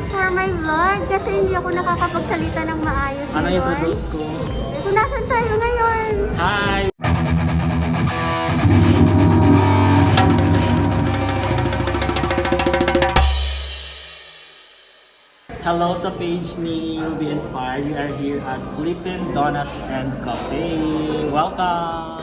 for my vlog kasi hindi ako nakakapagsalita ng maayos Ano ngayon. introduce ko? Kung nasan tayo ngayon? Hi! Hello sa page ni Rubeinspired. We are here at FLIPPIN Donuts and Coffee. Welcome!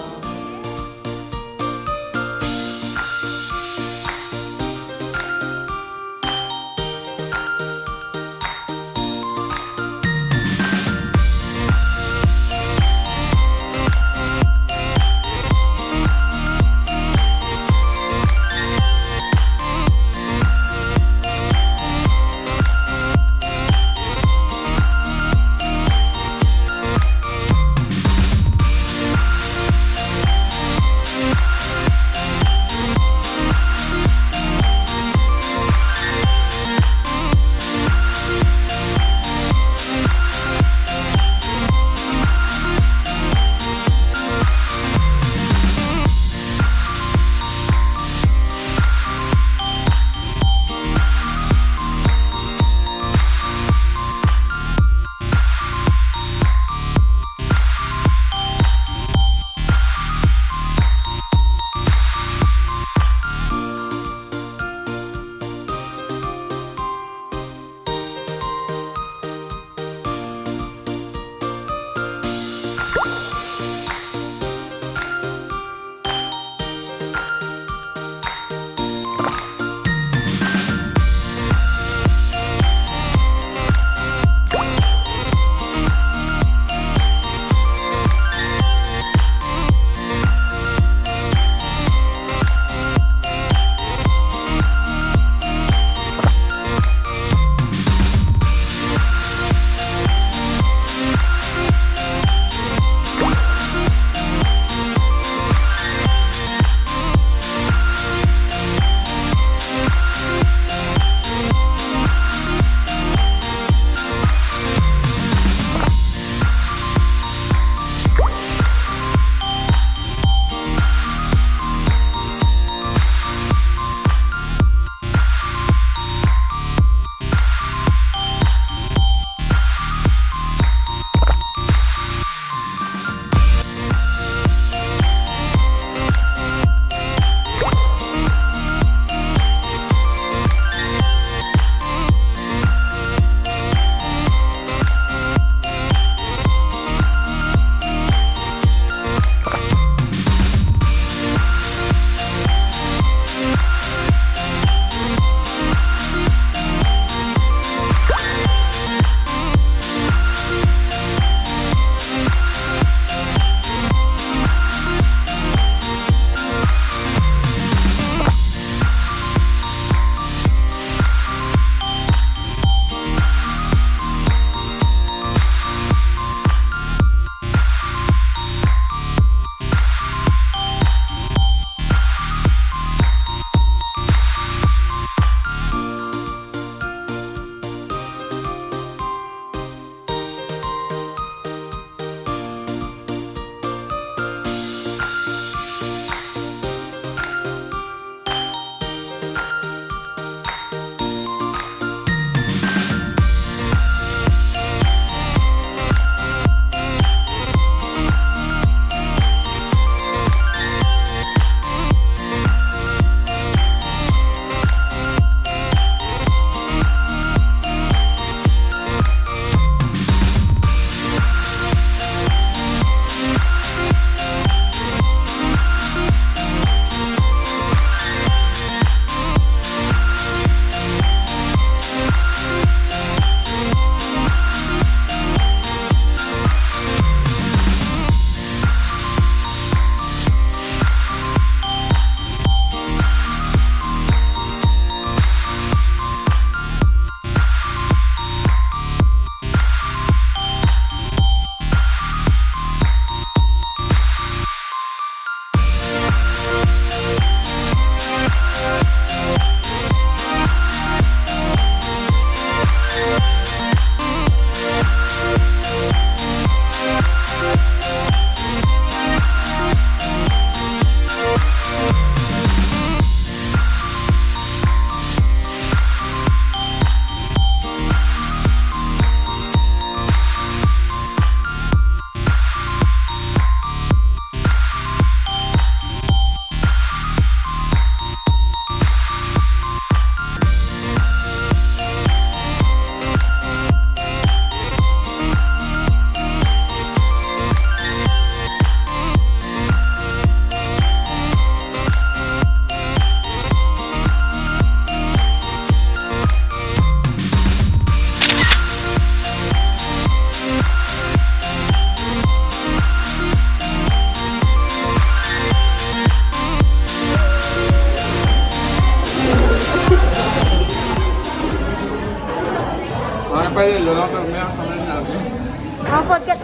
pwede lolo, pero may ang kamay natin.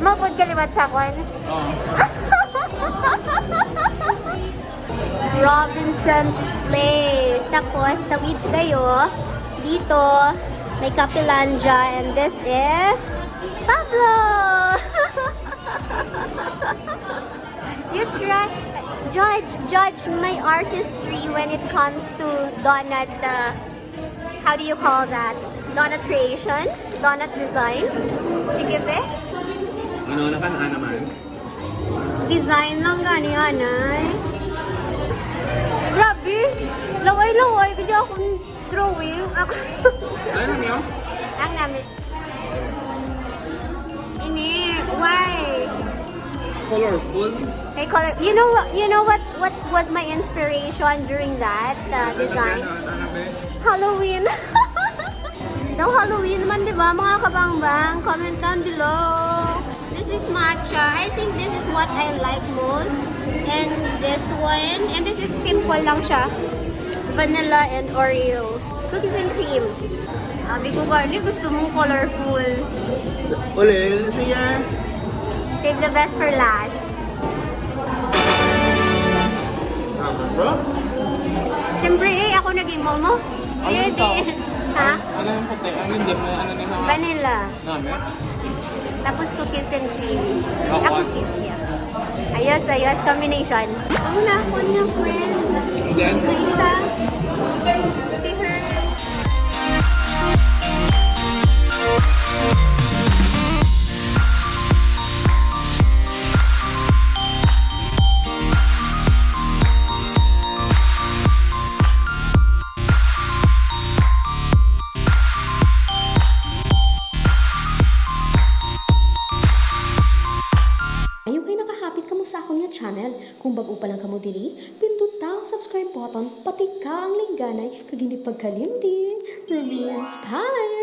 Mapod ka liwat sa kwan? Oo. Robinson's Place. Tapos, tawid kayo. Dito, may Kapilandia. And this is Pablo! You try, judge my artistry when it comes to donut, how do you call that? Donut creation? Donut design? Sige be? Ano nakan naman? Design lang gani, anay. Grabe! Laway-laway. Bigyan akong drawing. Ako. Ano niyo? Ang namin. Ini, why? Colorful. Hey, color. You know what was my inspiration during that design? Ano ba? Halloween. Daw Halloween man, di ba, mga kabangbang? Comment down below. This is matcha. I think this is what I like most. And this one. And this is simple lang siya. Vanilla and Oreo. Cookies and cream. Sabi ko ba, gusto mong colorful. Uli, siya. Save the best for last. Bro? Siyempre ako naging momo. Ano yung sa- Ha? Ano yung puti? Ano yung dip na ano ni mga... Vanilla. Namin? Tapos cookies and cream. Ako. Cookies, yeah. Ayos, combination. Ako na ako niya, friend. And then? Ito isa. Si her. Ayaw kayo nakahapit ka mo sa akong yung channel. Kung bago pa lang ka mo diri, pindot ang subscribe button, pati ka ang lingganay, kag hindi pagkalimding. Rubeinspired!